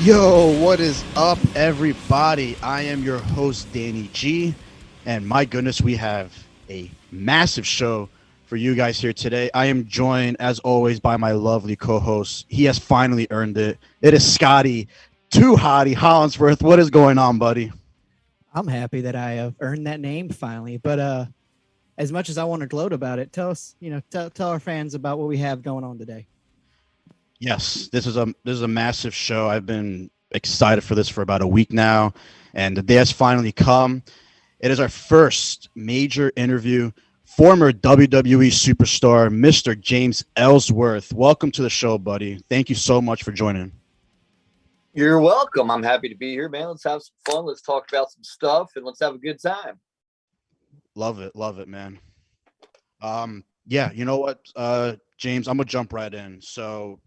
Yo, what is up, everybody? I am your host, Danny G, and my goodness, we have a massive show for you guys here today. I am joined, as always, by my lovely co-host. He has finally earned it. It is Scotty, too hottie Hollinsworth. What is going on, buddy? I'm happy that I have earned that name finally. But as much as I want to gloat about it, tell us, tell our fans about what we have going on today. Yes, this is a massive show. I've been excited for this for about a week now, and the day has finally come. It is our first major interview. Former WWE superstar, Mr. James Ellsworth. Welcome to the show, buddy. Thank you so much for joining. You're welcome. I'm happy to be here, man. Let's have some fun. Let's talk about some stuff, and let's have a good time. Love it, man. Yeah, you know what, James, I'm gonna jump right in. So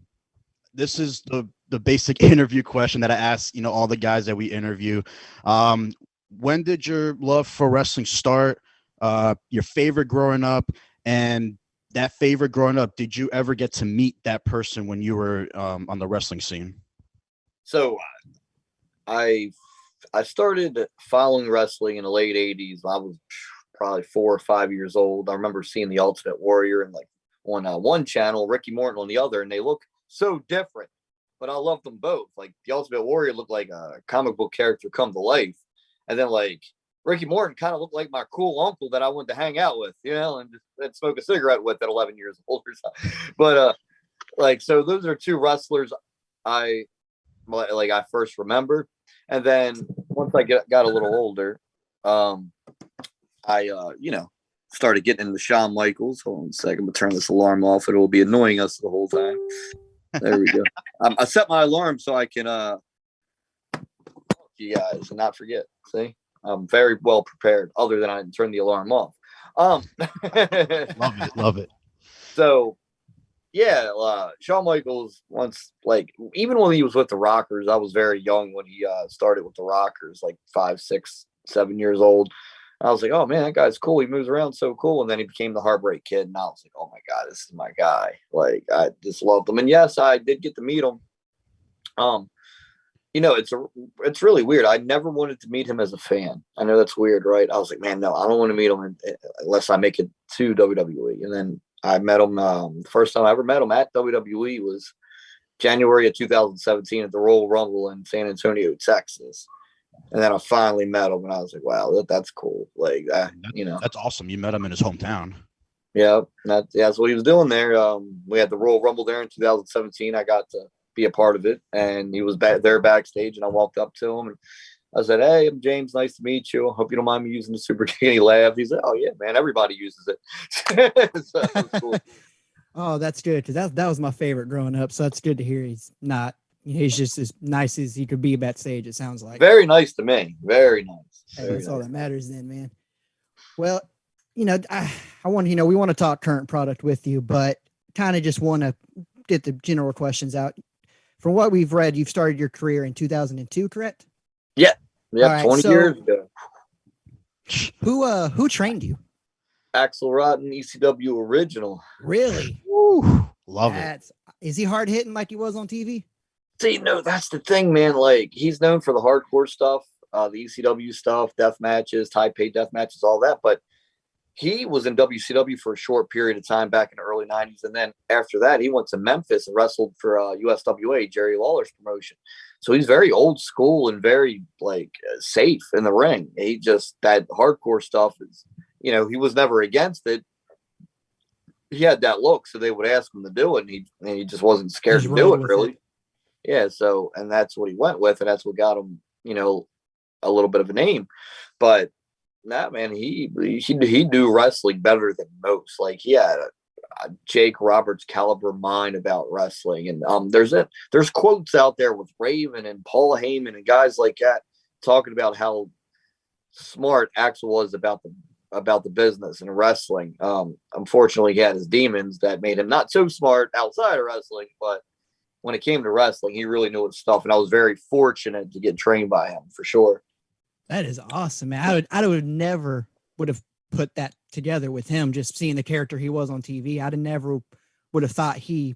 this is the basic interview question that I ask, all the guys that we interview. When did your love for wrestling start? Your favorite growing up, and that favorite growing up, did you ever get to meet that person when you were on the wrestling scene? So I started following wrestling in the late 80s. I was probably 4 or 5 years old. I remember seeing the Ultimate Warrior and on one channel, Ricky Morton on the other, and they look so different, but I loved them both. Like the Ultimate Warrior looked like a comic book character come to life, and then Ricky Morton kind of looked like my cool uncle that I wanted to hang out with, and smoke a cigarette with at 11 years old or something. But so those are two wrestlers I first remember, and then once I got a little older, I started getting into Shawn Michaels. Hold on a second, I'm gonna turn this alarm off. It will be annoying us the whole time. There we go. I set my alarm so I can talk to you guys and not forget. See, I'm very well prepared. Other than I didn't turn the alarm off. Love it. So yeah, Shawn Michaels once, even when he was with the Rockers, I was very young when he started with the Rockers, like 5, 6, 7 years old. I was like, oh man, that guy's cool. He moves around so cool. And then he became the Heartbreak Kid, and I was like, oh my god, this is my guy. I just loved him. And yes, I did get to meet him. It's really weird. I never wanted to meet him as a fan. I know that's weird, right? I was like, man, no, I don't want to meet him unless I make it to WWE. And then I met him. The first time I ever met him at WWE was January of 2017 at the Royal Rumble in San Antonio, Texas. And then I finally met him, and I was like, wow, that's cool. That's awesome. You met him in his hometown. Yeah, that's what he was doing there. We had the Royal Rumble there in 2017. I got to be a part of it, and he was there backstage, and I walked up to him, and I said, hey, I'm James. Nice to meet you. Hope you don't mind me using the super kick. And he laughed. He said, oh, yeah, man, everybody uses it. So that was cool. Oh, that's good, because that was my favorite growing up. So that's good to hear. He's just as nice as he could be backstage, it sounds like. Very nice to me. Very nice. That's all that matters then, man. Well, I want we want to talk current product with you, but kind of just want to get the general questions out. From what we've read, you've started your career in 2002, correct? Yeah. Yeah, right, 20 years ago. Who trained you? Axel Rotten, ECW original. Really? Woo, love it. Is he hard hitting like he was on TV? See, no, that's the thing, man. He's known for the hardcore stuff, the ECW stuff, death matches, Taipei death matches, all that. But he was in WCW for a short period of time back in the early 90s. And then after that, he went to Memphis and wrestled for USWA, Jerry Lawler's promotion. So he's very old school and very, safe in the ring. That hardcore stuff is, he was never against it. He had that look, so they would ask him to do it, and he just wasn't scared to do it, really. Yeah, so, and that's what he went with, and that's what got him, a little bit of a name. But nah, man, he knew wrestling better than most. He had a Jake Roberts caliber mind about wrestling, and there's quotes out there with Raven and Paul Heyman and guys like that talking about how smart Axel was about the business and wrestling. Unfortunately, he had his demons that made him not so smart outside of wrestling, but when it came to wrestling, he really knew his stuff, and I was very fortunate to get trained by him for sure. That is awesome, man. I would never would have put that together with him, just seeing the character he was on TV. I'd never would have thought he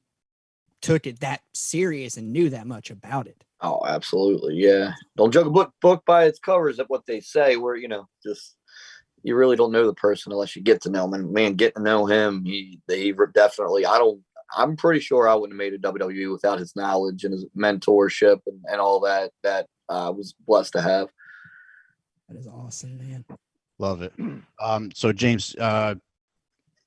took it that serious and knew that much about it. Oh, absolutely. Yeah. Don't judge a book by its cover is what they say, where, just you really don't know the person unless you get to know him. And man, getting to know him, he definitely, I'm pretty sure I wouldn't have made a WWE without his knowledge and his mentorship and all that I was blessed to have. That is awesome, man. Love it. So James,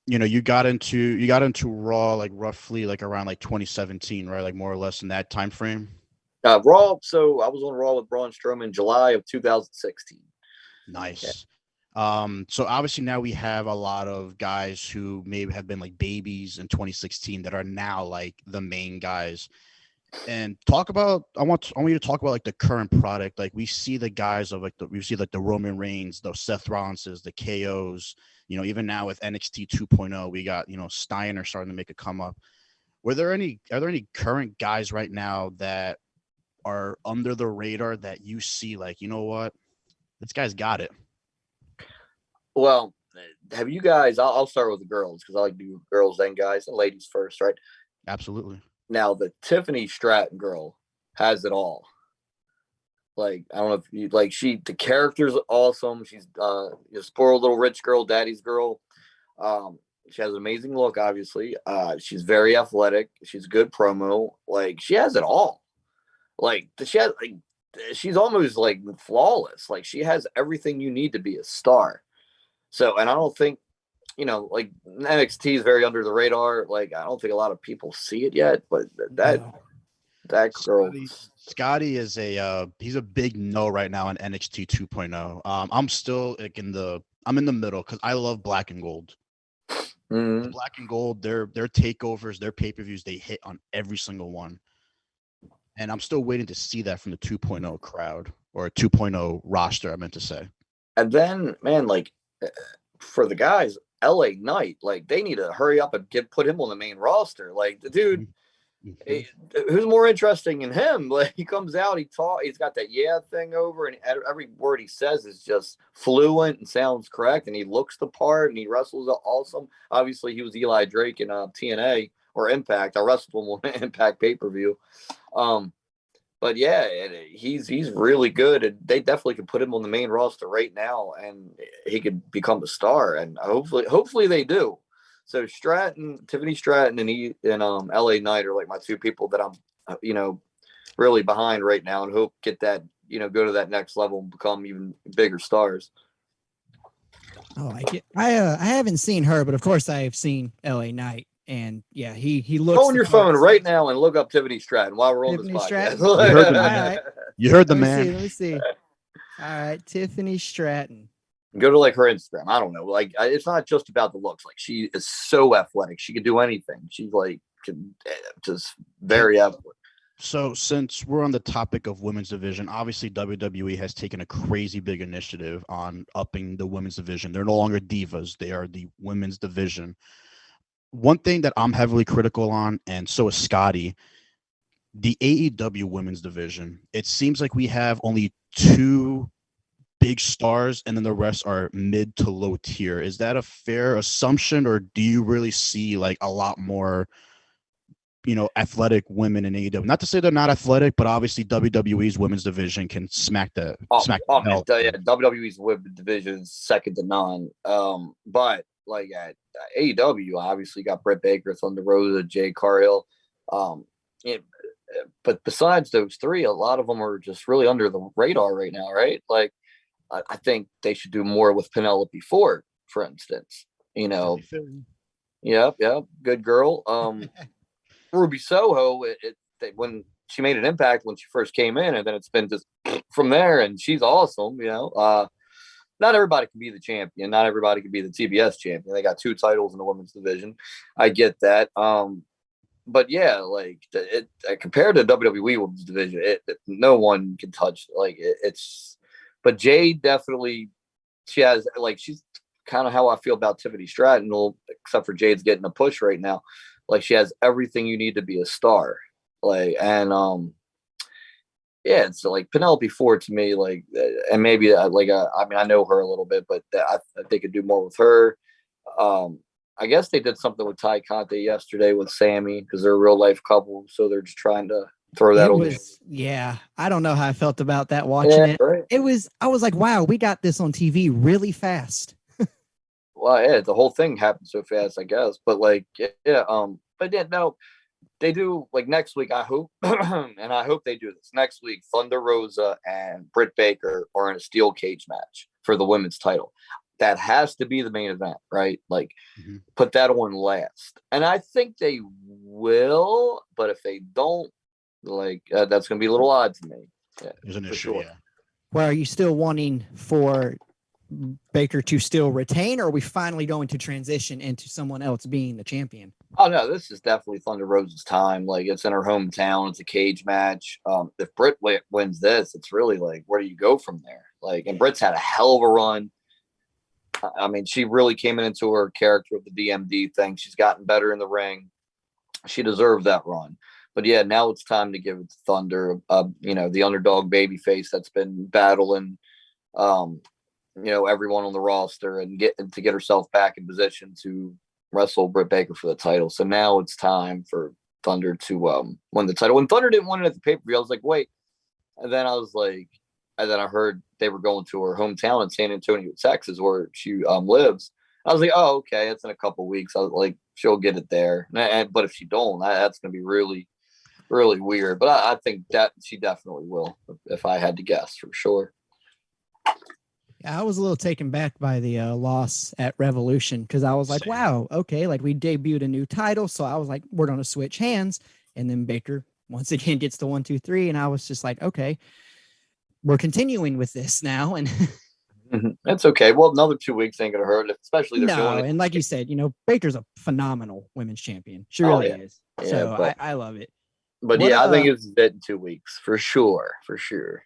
you got into Raw like roughly like around like 2017, right? Like more or less in that time frame. Raw. So I was on Raw with Braun Strowman in July of 2016. Nice. So obviously now we have a lot of guys who maybe have been like babies in 2016 that are now like the main guys. And I want you to talk about like the current product. Like we see the guys of we see like the Roman Reigns, the Seth Rollinses, the KOs, even now with NXT 2.0, we got, Steiner starting to make a come up. Are there any current guys right now that are under the radar that you see like, you know what, this guy's got it? Well, have you guys? I'll start with the girls because I like to do girls then guys and ladies first, right? Absolutely. Now the Tiffany Stratton girl has it all. Like I don't know if you like the character's awesome. She's a spoiled little rich girl, daddy's girl. She has an amazing look, obviously. She's very athletic. She's good promo. Like she has it all. Like she's almost like flawless. Like she has everything you need to be a star. So, and I don't think, like NXT is very under the radar. Like I don't think a lot of people see it yet, but that girl. Scotty is he's a big no right now in NXT 2.0. I'm still like I'm in the middle because I love Black and Gold. Mm-hmm. Black and Gold, their takeovers, their pay-per-views, they hit on every single one. And I'm still waiting to see that from the 2.0 crowd or 2.0 roster, I meant to say. And then, man, like for the guys, LA Knight, like they need to hurry up and put him on the main roster. Like the dude, who's more interesting than him? Like he comes out, he's got that thing over, and every word he says is just fluent and sounds correct, and he looks the part, and he wrestles awesome. Obviously, he was Eli Drake in TNA or Impact. I wrestled him on Impact pay-per-view. But yeah, he's really good, and they definitely could put him on the main roster right now, and he could become a star. And hopefully they do. So Tiffany Stratton, and LA Knight are like my two people that I'm, really behind right now, and hope get that, go to that next level and become even bigger stars. Oh, I haven't seen her, but of course I have seen LA Knight. And yeah, he looks. Go on your phone right now and look up Tiffany Stratton while we're on this podcast. You heard the man. Right. You heard the Let man. me see. All right, Tiffany Stratton. Go to like her Instagram. I don't know. Like it's not just about the looks. Like she is so athletic. She can do anything. She's like just very athletic. So since we're on the topic of women's division, obviously WWE has taken a crazy big initiative on upping the women's division. They're no longer divas. They are the women's division. One thing that I'm heavily critical on, and so is Scotty, the AEW women's division, it seems like we have only two big stars and then the rest are mid to low tier. Is that a fair assumption, or do you really see like a lot more, athletic women in AEW? Not to say they're not athletic, but obviously WWE's women's division can smack the hell. WWE's women's division is second to none. But like at AEW, obviously got Britt Baker, Thunder Rosa, Jade Cargill. But besides those three, a lot of them are just really under the radar right now, right? Like I think they should do more with Penelope Ford, for instance. Yep, good girl. Ruby Soho, when she made an impact when she first came in, and then it's been just from there, and she's awesome. Not everybody can be the champion. Not everybody can be the TBS champion. They got two titles in the women's division. I get that. But yeah, like compared to WWE women's division, no one can touch. Like it's. But Jade definitely, she's kind of how I feel about Tiffany Stratton, except for Jade's getting a push right now. Like she has everything you need to be a star. It's like Penelope Ford to me, like, and maybe I know her a little bit, but I think could do more with her. I guess they did something with Ty Conte yesterday with Sammy because they're a real life couple, so they're just trying to throw that It on. was, yeah. I don't know how I felt about that watching it. Right. I was like, wow, we got this on TV really fast. Well, yeah, the whole thing happened so fast, I guess. But like, yeah, but yeah, no, they do like next week. I hope, and I hope they do this next week. Thunder Rosa and Britt Baker are in a steel cage match for the women's title. That has to be the main event, right? Like, put that on last, and I think they will. But if they don't, like, that's going to be a little odd to me. Yeah, There's an issue, sure. yeah. Well, are you still wanting for Baker to still retain, or are we finally going to transition into someone else being the champion? Oh no, this is definitely Thunder Rosa's time. Like, it's in her hometown. It's a cage match. If Britt wins this, it's really like, where do you go from there? Like, and Britt's had a hell of a run. I mean, she really came into her character of the DMD thing. She's gotten better in the ring. She deserved that run. But yeah, now it's time to give it to Thunder, the underdog babyface that's been battling, everyone on the roster and get herself back in position to wrestle Britt Baker for the title. So now it's time for Thunder to win the title. When Thunder didn't win it at the pay-per-view, I was like, wait. And then I heard they were going to her hometown in San Antonio, Texas, where she lives. I was like, oh, okay, it's in a couple weeks. I was like, she'll get it there. But if she don't, that's going to be really, really weird. But I think that she definitely will, if I had to guess, for sure. Yeah, I was a little taken back by the loss at Revolution, because I was like, wow, okay, like we debuted a new title. So I was like, we're going to switch hands. And then Baker once again gets the 1, 2, 3. And I was just like, okay, we're continuing with this now. And it's okay. Well, another 2 weeks ain't going to hurt, especially they're doing it. And like you said, Baker's a phenomenal women's champion. She really is. Yeah, so I love it. But I think it's dead in 2 weeks for sure. For sure.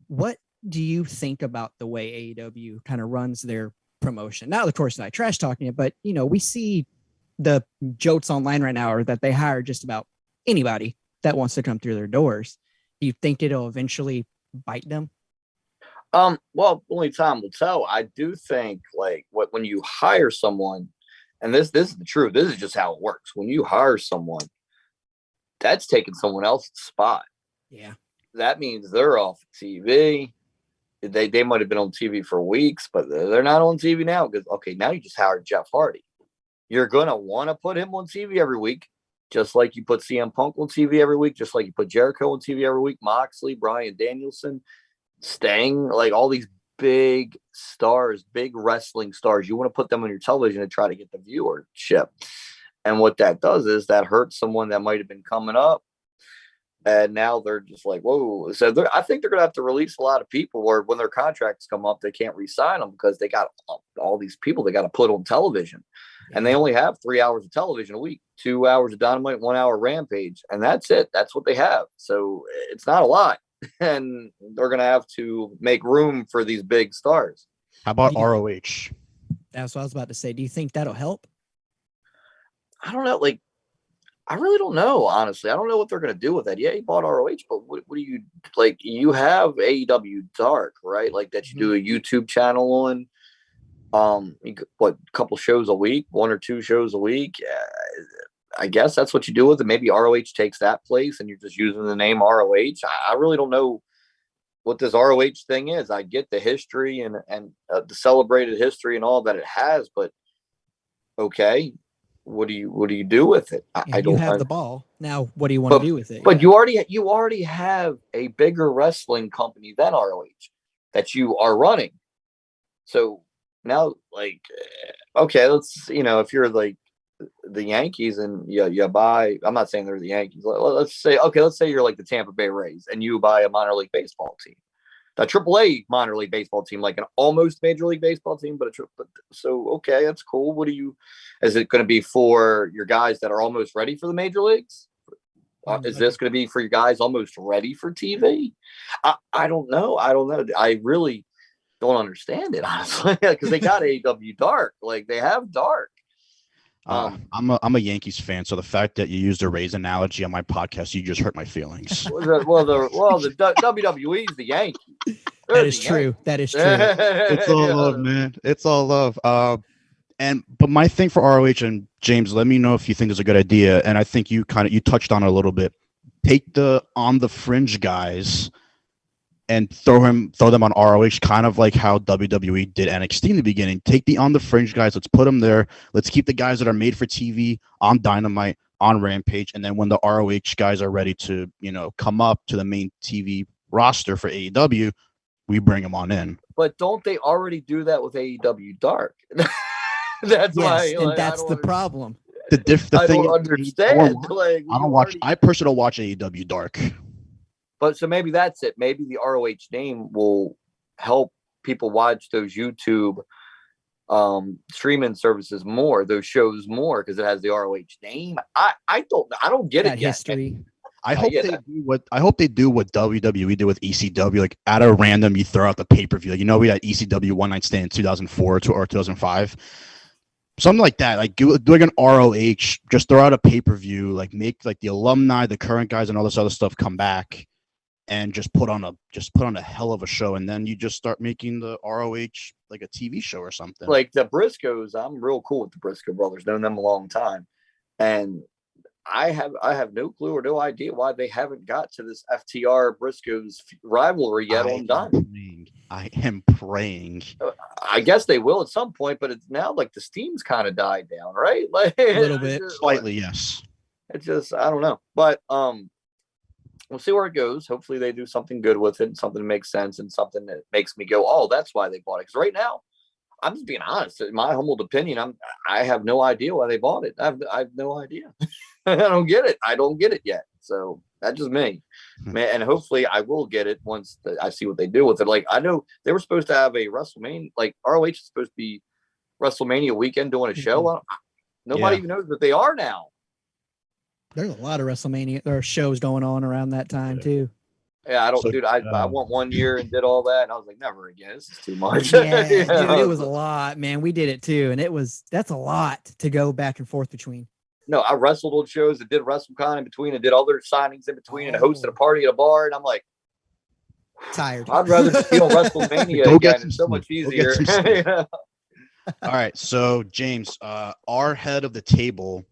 What do you think about the way AEW kind of runs their promotion? Now, of course, not trash talking it, but we see the jokes online right now are that they hire just about anybody that wants to come through their doors. Do you think it'll eventually bite them? Well, only time will tell. I do think like when you hire someone, and this is the truth. This is just how it works. When you hire someone, that's taking someone else's spot. Yeah. That means they're off TV. They might have been on TV for weeks, but they're not on TV now because, okay, now you just hired Jeff Hardy. You're going to want to put him on TV every week, just like you put CM Punk on TV every week, just like you put Jericho on TV every week, Moxley, Bryan Danielson, Sting, like all these big stars, big wrestling stars. You want to put them on your television to try to get the viewership. And what that does is that hurts someone that might have been coming up. And now they're just like, whoa. So I think they're going to have to release a lot of people where when their contracts come up, they can't re-sign them because they got all these people they got to put on television. And they only have 3 hours of television a week, 2 hours of Dynamite, 1 hour Rampage. And that's it. That's what they have. So it's not a lot. And they're going to have to make room for these big stars. How about ROH? That's what I was about to say. Do you think that'll help? I don't know. Like, I really don't know, honestly. I don't know what they're going to do with that. Yeah, you bought ROH, but what do you like? You have AEW Dark, right? Like that you do a YouTube channel on. A couple shows a week, 1 or 2 shows a week. I guess that's what you do with it. Maybe ROH takes that place, and you're just using the name ROH. I really don't know what this ROH thing is. I get the history and the celebrated history and all that it has, but okay. What do you do with it? I don't have the ball. Now, what do you want to do with it? But you already have a bigger wrestling company than ROH that you are running. So now, like, okay, let's, if you're like the Yankees and you buy, I'm not saying they're the Yankees. Let's say you're like the Tampa Bay Rays and you buy a minor league baseball team. A AAA minor league baseball team, like an almost major league baseball team, so okay, that's cool. Is it going to be for your guys that are almost ready for the major leagues? Is this going to be for you guys almost ready for TV? I don't know. I really don't understand it, honestly, because they got AEW Dark. Like they have Dark. I'm a Yankees fan, so the fact that you used a Rays analogy on my podcast, you just hurt my feelings. The WWE is the Yankees. That is true. That is true. It's all love, man. It's all love. But my thing for ROH, and James, let me know if you think it's a good idea. And I think you touched on it a little bit. take the on the fringe guys and throw them on ROH, kind of like how WWE did NXT in the beginning. Take the on the fringe guys, let's put them there. Let's keep the guys that are made for TV on Dynamite, on Rampage, and then when the ROH guys are ready to, come up to the main TV roster for AEW, we bring them on in. But don't they already do that with AEW Dark? That's why. And that's the problem. The thing don't understand. I personally don't watch AEW Dark. But so maybe that's it. Maybe the ROH name will help people watch those YouTube streaming services more, those shows more, because it has the ROH name. I don't get that it yet. History. I hope they do what WWE did with ECW. Like at a random, you throw out the pay-per-view. Like, we had ECW One Night Stand in 2004 or 2005. Something like that. Like do like an ROH, just throw out a pay-per-view, like make like the alumni, the current guys, and all this other stuff come back. And just put on a hell of a show, and then you just start making the ROH like a TV show or something. Like the Briscoes, I'm real cool with the Briscoe brothers, known them a long time, and I have no clue or no idea why they haven't got to this FTR Briscoes rivalry yet on Dynamite. I am praying. I guess they will at some point, but it's now like the steam's kind of died down, right? Like a little bit, slightly, yes. It's just I don't know, but we'll see where it goes. Hopefully they do something good with it and something that makes sense and something that makes me go, oh, that's why they bought it. Because right now, I'm just being honest. In my humble opinion, I have no idea why they bought it. I have no idea. I don't get it. I don't get it yet. So that's just me, man. And hopefully I will get it once I see what they do with it. Like I know they were supposed to have a WrestleMania, like ROH is supposed to be WrestleMania weekend doing a show. Nobody even knows what they are now. There's a lot of WrestleMania or shows going on around that time too. Yeah, I went 1 year and did all that, and I was like, never again. This is too much. Yeah, dude, it was a lot, man. We did it too, and that's a lot to go back and forth between. No, I wrestled on shows and did WrestleCon in between and did other signings in between and hosted a party at a bar, and I'm like, tired. I'd rather be on WrestleMania again. It's so much easier. All right, so James, our head of the table.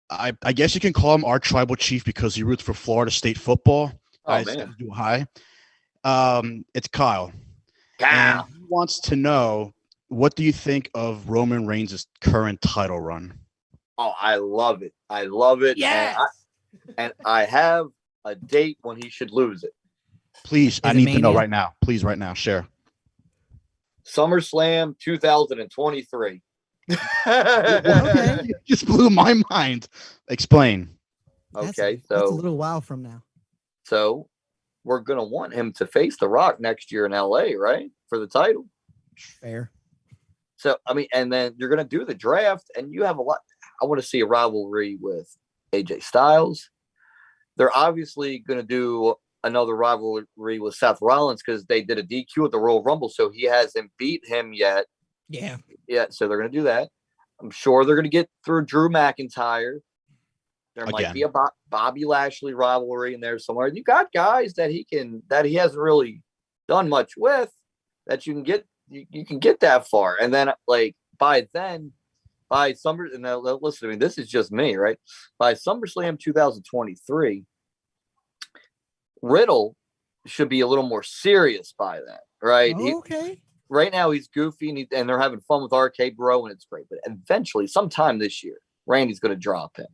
I guess you can call him our tribal chief because he roots for Florida State football. Oh, man. Do high. It's Kyle. And he wants to know, what do you think of Roman Reigns' current title run? Oh, I love it. I love it. Yes. And I have a date when he should lose it. Please, I need to know right now. Please, right now, share. SummerSlam 2023. Okay. You just blew my mind. Explain. Okay, that's a little while from now. So we're gonna want him to face The Rock next year in LA, right? For the title. Fair. So I mean, and then you're gonna do the draft, and you have a lot. I want to see a rivalry with AJ Styles. They're obviously gonna do another rivalry with Seth Rollins because they did a DQ at the Royal Rumble, so he hasn't beat him yet. Yeah. So they're going to do that. I'm sure they're going to get through Drew McIntyre. There might be a Bobby Lashley rivalry in there somewhere. You got guys that he hasn't really done much with that you can get. You can get that far, and then by Summer. And now listen to me. This is just me, right? By SummerSlam 2023, Riddle should be a little more serious by then, right? Okay. Right now he's goofy and they're having fun with RK Bro and it's great. But eventually, sometime this year, Randy's going to drop him.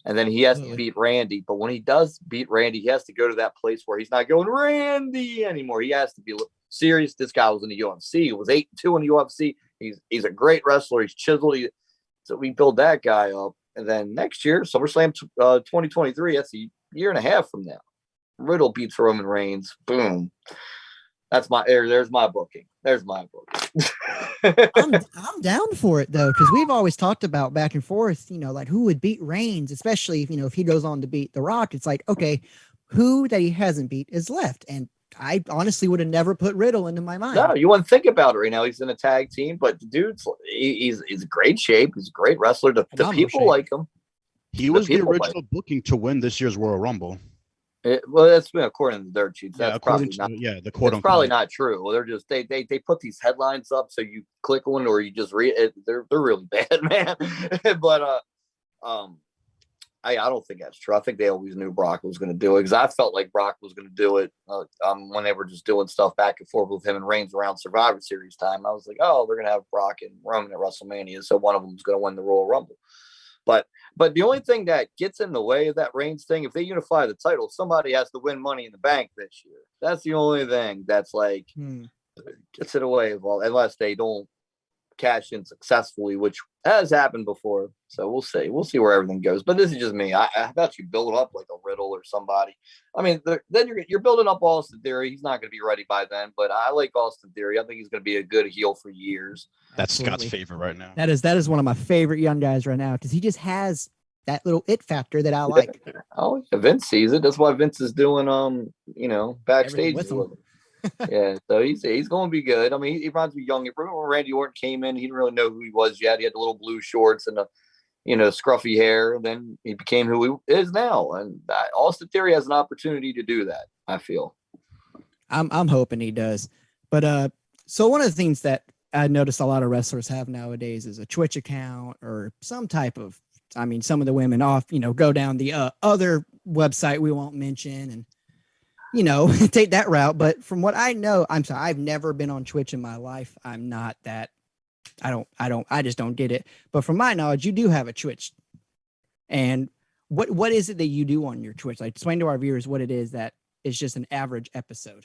And then he has to beat Randy. But when he does beat Randy, he has to go to that place where he's not going Randy anymore. He has to be serious. This guy was in the UFC. He was 8-2 in the UFC. He's a great wrestler. He's chiseled. So we build that guy up. And then next year, SummerSlam 2023, that's a year and a half from now. Riddle beats Roman Reigns. Boom. That's there's my booking. There's my booking. I'm down for it though, because we've always talked about back and forth, like who would beat Reigns, especially if he goes on to beat The Rock. It's like, okay, who that he hasn't beat is left. And I honestly would have never put Riddle into my mind. No, you wouldn't think about it right now. He's in a tag team, but the dude's he's in great shape. He's a great wrestler. The people like him. He was the original booking to win this year's Royal Rumble. That's been according to the dirt sheets. That's probably not. The quote. It's probably not true. Well, they're just they put these headlines up so you click on or you just read it. They're really bad, man. But I don't think that's true. I think they always knew Brock was going to do it because I felt like Brock was going to do it when they were just doing stuff back and forth with him and Reigns around Survivor Series time. I was like, oh, they're going to have Brock and Roman at WrestleMania, so one of them is going to win the Royal Rumble. But the only thing that gets in the way of that Reigns thing, if they unify the title, somebody has to win Money in the Bank this year. That's the only thing that's like gets in the way of all, unless they don't cash in successfully, which has happened before. So we'll see. We'll see where everything goes. But this is just me. I thought you build up like a Riddle or somebody. I mean, then you're building up Austin Theory. He's not going to be ready by then, but I like Austin Theory. I think he's going to be a good heel for years. That's Absolutely. Scott's favorite right now. That is one of my favorite young guys right now because he just has that little it factor that I like. Oh, yeah, Vince sees it. That's why Vince is doing backstage with him. Yeah, so he's going to be good. I mean, he reminds me young. Remember when Randy Orton came in? He didn't really know who he was yet. He had the little blue shorts and the scruffy hair. And then he became who he is now. And Austin Theory has an opportunity to do that, I feel. I'm hoping he does. But so one of the things that I notice a lot of wrestlers have nowadays is a Twitch account or some type of. I mean, some of the women go down the other website we won't mention and. Take that route. But from what I know, I'm sorry, I've never been on Twitch in my life. I'm not that. I just don't get it. But from my knowledge, you do have a Twitch. And what is it that you do on your Twitch? Like, explain to our viewers what it is that is just an average episode.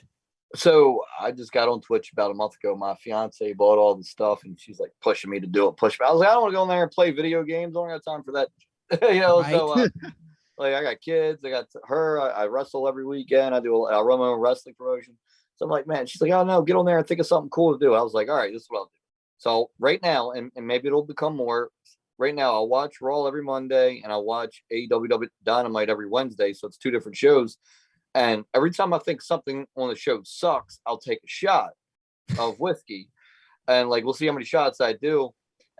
So I just got on Twitch about a month ago. My fiance bought all the stuff and she's like pushing me to do it. I was like, I don't want to go in there and play video games. I don't have time for that. Right? So like I got kids, I got her. I wrestle every weekend. I run my own wrestling promotion. So I'm like, man, she's like, oh no, get on there and think of something cool to do. I was like, all right, this is what I'll do. So right now, and maybe it'll become more. Right now, I'll watch Raw every Monday and I'll watch AEW Dynamite every Wednesday. So it's 2 different shows. And every time I think something on the show sucks, I'll take a shot of whiskey, and like we'll see how many shots I do.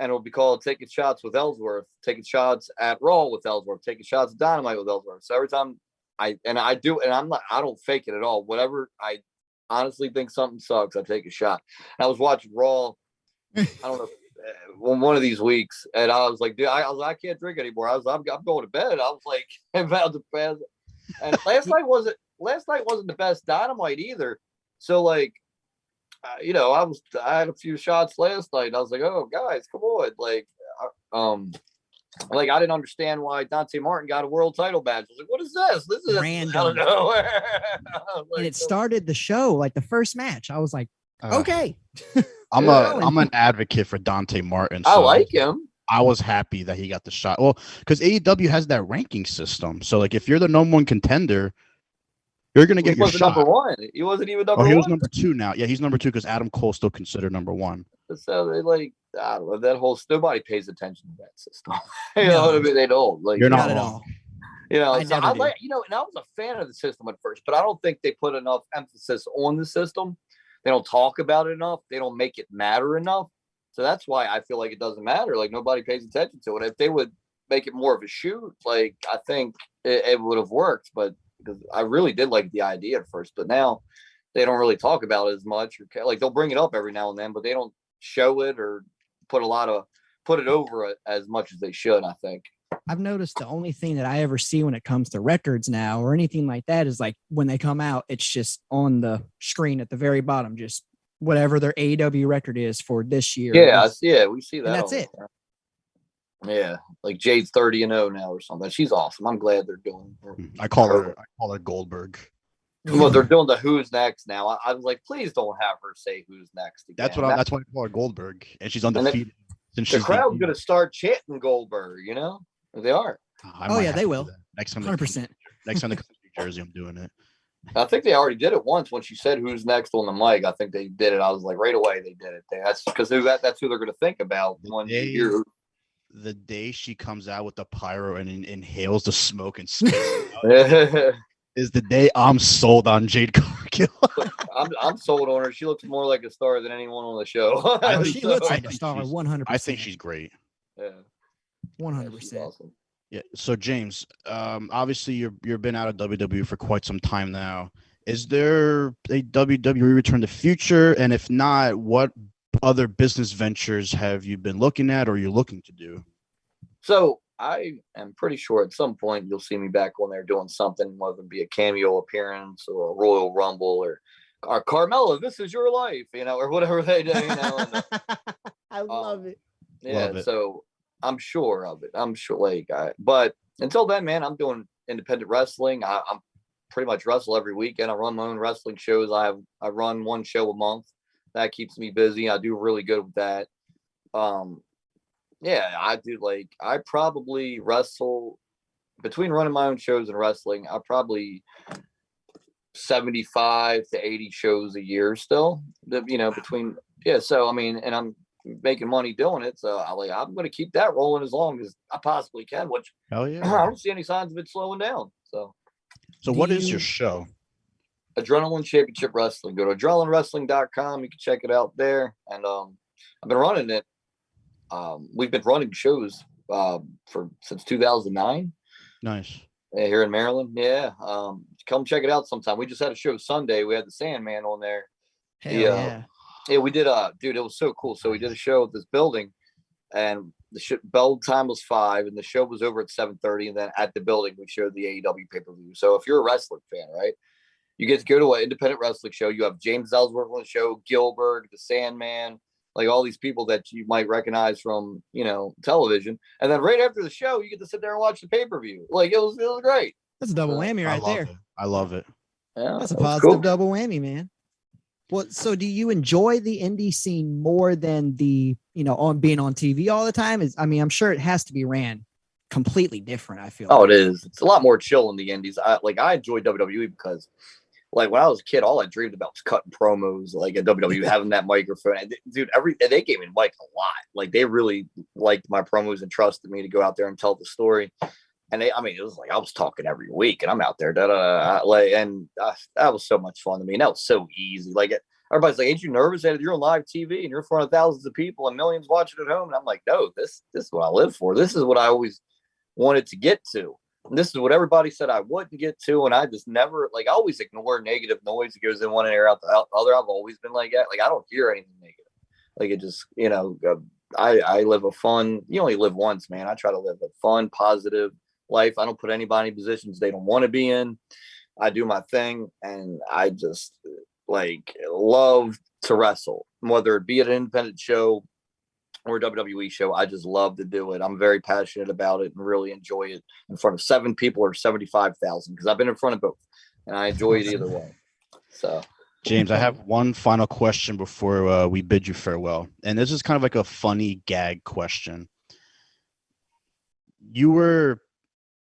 And it'll be called Taking Shots with Ellsworth, Taking Shots at Raw with Ellsworth, Taking Shots at Dynamite with Ellsworth. So every time I do, and I don't fake it at all. Whatever I honestly think something sucks, I take a shot. And I was watching Raw, I don't know, one of these weeks, and I was like, dude, I can't drink anymore. I'm going to bed. I was like, about to pass. And last night wasn't the best Dynamite either. So like, I had a few shots last night. And I was like, "Oh, guys, come on!" Like I didn't understand why Dante Martin got a world title badge. I was like, "What is this? This is random." I don't know. And it started the show like the first match. I was like, "Okay." I'm an advocate for Dante Martin. So I like him. I was happy that he got the shot. Well, because AEW has that ranking system. So like, if you're the number 1 contender. You're going to get your shot. Number 1. He wasn't even number 1. He was number 2 now. Yeah, he's number 2 because Adam Cole's still considered number 1. So they I don't know, that whole nobody pays attention to that system. You know what I mean? They don't. Like, you're not at all. So I like, and I was a fan of the system at first, but I don't think they put enough emphasis on the system. They don't talk about it enough. They don't make it matter enough. So that's why I feel like it doesn't matter. Like nobody pays attention to it. If they would make it more of a shoot, like I think it would have worked, but because I really did like the idea at first, but now they don't really talk about it as much. Or like they'll bring it up every now and then, but they don't show it or put it over as much as they should. I think I've noticed the only thing that I ever see when it comes to records now or anything like that is like when they come out, it's just on the screen at the very bottom, just whatever their AEW record is for this year. Yeah, we see that. And that's it. Yeah, like Jade's 30-0 now or something. She's awesome. I'm glad they're doing her. I call her Goldberg. Well, they're doing the Who's Next now. I was like, please don't have her say Who's Next again. That's why I call her Goldberg, and she's undefeated. The crowd's gonna start chanting Goldberg. They are. They will. Next time, 100%. Next time they come to New Jersey, I'm doing it. I think they already did it once when she said Who's Next on the mic. I think they did it. I was like, right away they did it. That's because that's who they're gonna think about when you hear. The day she comes out with the pyro and inhales the smoke and spits is the day I'm sold on Jade Cargill. I'm sold on her. She looks more like a star than anyone on the show. She looks like a star, 100%. I think she's great. Yeah, 100%. Awesome. Yeah. So James, obviously you've been out of WWE for quite some time now. Is there a WWE Return to the future? And if not, what other business ventures have you been looking at or you're looking to do? So I am pretty sure at some point you'll see me back on there doing something, whether it be a cameo appearance or a Royal Rumble or Carmella, this is your life, or whatever they do, I love it. Yeah, Love it. so I'm sure of it. I'm sure, but until then, man, I'm doing independent wrestling. I'm pretty much wrestle every weekend. I run my own wrestling shows. I run one show a month. That keeps me busy. I do really good with that. Yeah, I do. I probably wrestle between running my own shows and wrestling. I probably 75 to 80 shows a year still. Between So I mean, and I'm making money doing it. So I'm going to keep that rolling as long as I possibly can. Which Hell I yeah. don't see any signs of it slowing down. So what is your show? Adrenaline Championship Wrestling. Go to adrenalinewrestling.com. You can check it out there. And I've been running it. We've been running shows since 2009. Nice. Here in Maryland. Yeah. Come check it out sometime. We just had a show Sunday. We had the Sandman on there. Hell yeah. Yeah, we did. Dude, it was so cool. So we did a show at this building, and the bell time was 5, and the show was over at 7:30. And then at the building, we showed the AEW pay-per-view. So if you're a wrestling fan, right, you get to go to an independent wrestling show. You have James Ellsworth on the show, Gilbert, the Sandman, all these people that you might recognize from television. And then right after the show, you get to sit there and watch the pay-per-view. It was great. That's a double whammy right there. I love it. Yeah, that's a positive double whammy, man. Well, so do you enjoy the indie scene more than the, on being on TV all the time? I'm sure it has to be ran completely different. I feel. Oh, it is. It's a lot more chill in the indies. I enjoy WWE because, when I was a kid, all I dreamed about was cutting promos, at WWE, having that microphone. And, dude, they gave me Mike a lot. They really liked my promos and trusted me to go out there and tell the story. And it was I was talking every week, and I'm out there, that was so much fun to me. And that was so easy. Everybody's like, "Ain't you nervous that you're on live TV and you're in front of thousands of people and millions watching at home?" And I'm like, "No, this is what I live for. This is what I always wanted to get to. And this is what everybody said I wouldn't get to." And I just never, I always ignore negative noise that goes in one ear out the other. I've always been like that. I don't hear anything negative. It just, I live a fun. You only live once, man. I try to live a fun, positive life. I don't put anybody in positions they don't want to be in. I do my thing, and I just love to wrestle, whether it be at an independent show or a WWE show. I just love to do it. I'm very passionate about it and really enjoy it in front of 7 people or 75,000, because I've been in front of both, and I enjoy it either way. So, James, I have one final question before we bid you farewell, and this is kind of like a funny gag question. You were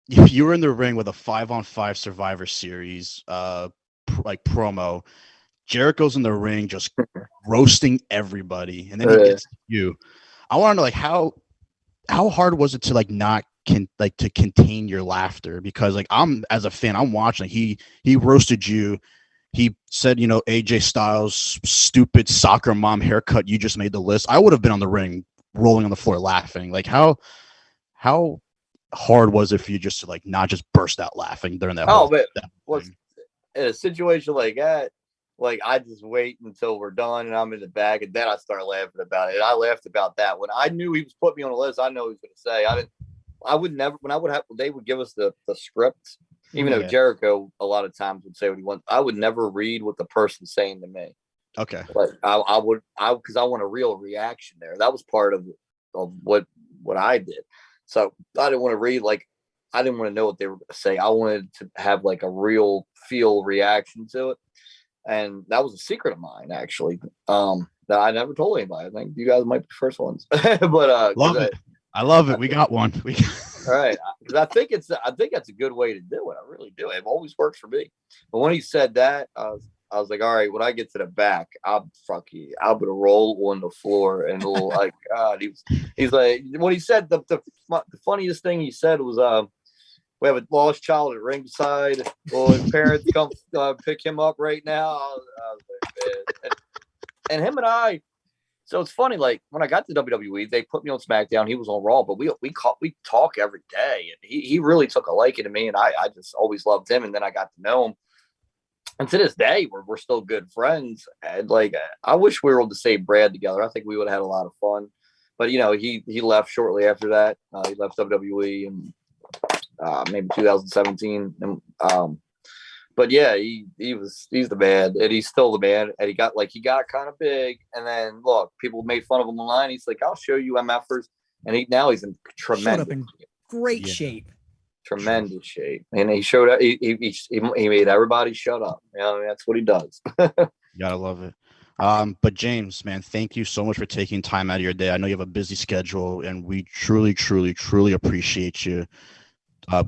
in the ring with a 5-on-5 Survivor Series promo. Jericho's in the ring just roasting everybody, and then he gets to you. I want to know how hard was it to not to contain your laughter? Because I'm, as a fan, I'm watching. He roasted you. He said, AJ Styles' stupid soccer mom haircut. You just made the list. I would have been on the ring rolling on the floor laughing. How hard was it for you just to not just burst out laughing during that? In a situation like that, I just wait until we're done and I'm in the back, and then I start laughing about it. And I laughed about that when I knew he was putting me on a list. I know he was going to say. I would never. When they would give us the script, even though Jericho a lot of times would say what he wants, I would never read what the person's saying to me. Okay. I would because I want a real reaction there. That was part of what I did. So I didn't want to read I didn't want to know what they were going to say. I wanted to have a real feel reaction to it. And that was a secret of mine, actually, that I never told anybody. I think you guys might be the first ones. But love it. I love it. We got one. All right, because I think that's a good way to do it. I really do. It always works for me. But when he said that, I was like, all right, when I get to the back, I'm gonna roll on the floor. And God, he's like, when he said the funniest thing he said was, we have a lost child at ringside. Well, his parents come pick him up right now. I was like, and him and I. So it's funny. When I got to WWE, they put me on SmackDown. He was on Raw, but we talk every day, and he really took a liking to me, and I just always loved him. And then I got to know him, and to this day, we're still good friends. And I wish we were on the same brand together. I think we would have had a lot of fun. But he left shortly after that. He left WWE in maybe 2017. And but yeah, he's the man, and he's still the man. And he got kind of big, and then look, people made fun of him online. He's like, "I'll show you MFers," and he's in tremendous, great shape. Tremendous shape, and he showed up. He made everybody shut up. That's what he does. You gotta love it. But James, man, thank you so much for taking time out of your day. I know you have a busy schedule, and we truly, truly, truly appreciate you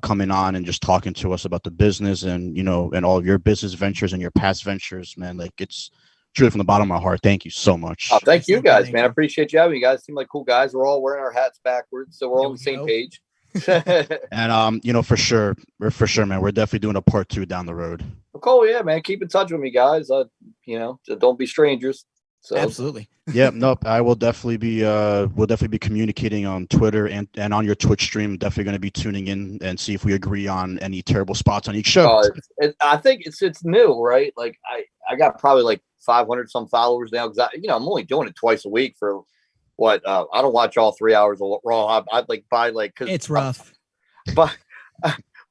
coming on and just talking to us about the business and and all of your business ventures and your past ventures, man. Like, it's truly from the bottom of my heart. Thank you so much. Oh, thank you guys, man. I appreciate you having me. You guys seem like cool guys. We're all wearing our hats backwards, so we're all on the same page. And for sure, man, we're definitely doing a part 2 down the road. Cool, yeah, man. Keep in touch with me, guys. Don't be strangers. So. Absolutely. Yeah, nope. I will definitely be we'll definitely be communicating on Twitter and on your Twitch stream. Definitely going to be tuning in and see if we agree on any terrible spots on each show. I think it's new, right? Like I got probably like 500 some followers now because I'm only doing it twice a week for what I don't watch all 3 hours of Raw. I'd like buy like because it's rough. But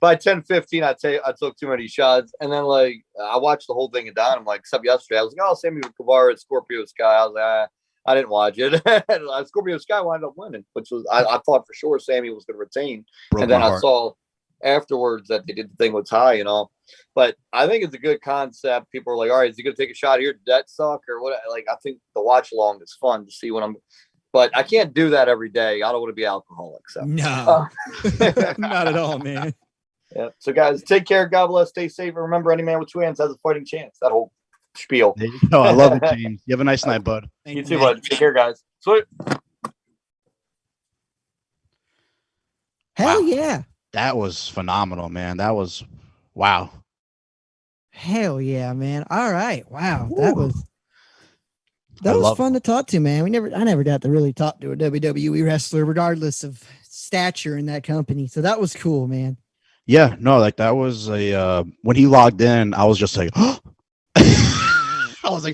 by 10:15, I took too many shots, and then I watched the whole thing and down. I'm like, except yesterday, I was like, "Oh, Sammy Guevara at Scorpio Sky." I was like, I didn't watch it. Scorpio Sky wound up winning, which was I thought for sure Sammy was going to retain, and then I saw afterwards that they did the thing with Ty and all. But I think it's a good concept. People are like, "All right, is he going to take a shot here? Did that suck or what?" Like, I think the watch along is fun to see when I'm. But I can't do that every day. I don't want to be alcoholic. So no, not at all, man. Yeah. So guys, take care. God bless. Stay safe. And remember, any man with 2 hands has a fighting chance. That whole spiel. There you go. I love it, James. You have a nice night, bud. You too, bud. Take care, guys. Sweet. Hell yeah. That was phenomenal, man. That was wow. Hell yeah, man. All right. Wow. Woo. That was fun to talk to, man. I never got to really talk to a WWE wrestler, regardless of stature in that company. So that was cool, man. Yeah, no, like that was when he logged in, I was just like, oh! I was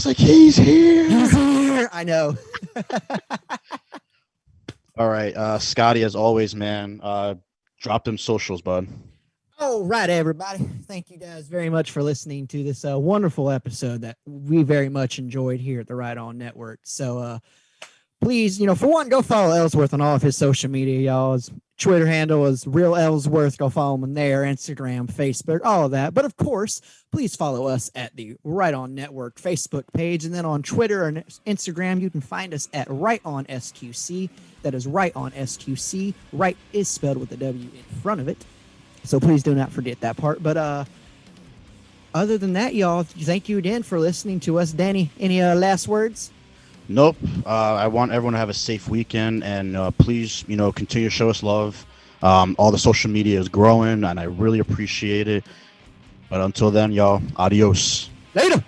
like, he's here. I know. All right, Scotty, as always, man, drop them socials, bud. All right, everybody. Thank you guys very much for listening to this wonderful episode that we very much enjoyed here at the Right On Network. So please, for one, go follow Ellsworth on all of his social media, y'all. His Twitter handle is Real Ellsworth. Go follow him on there, Instagram, Facebook, all of that. But of course, please follow us at the Right On Network Facebook page. And then on Twitter and Instagram, you can find us at Right On SQC. That is Right On SQC. Right is spelled with a W in front of it. So please do not forget that part. But other than that, y'all, thank you again for listening to us. Danny, any last words? Nope. I want everyone to have a safe weekend, and please, continue to show us love. All the social media is growing, and I really appreciate it. But until then, y'all, adios. Later.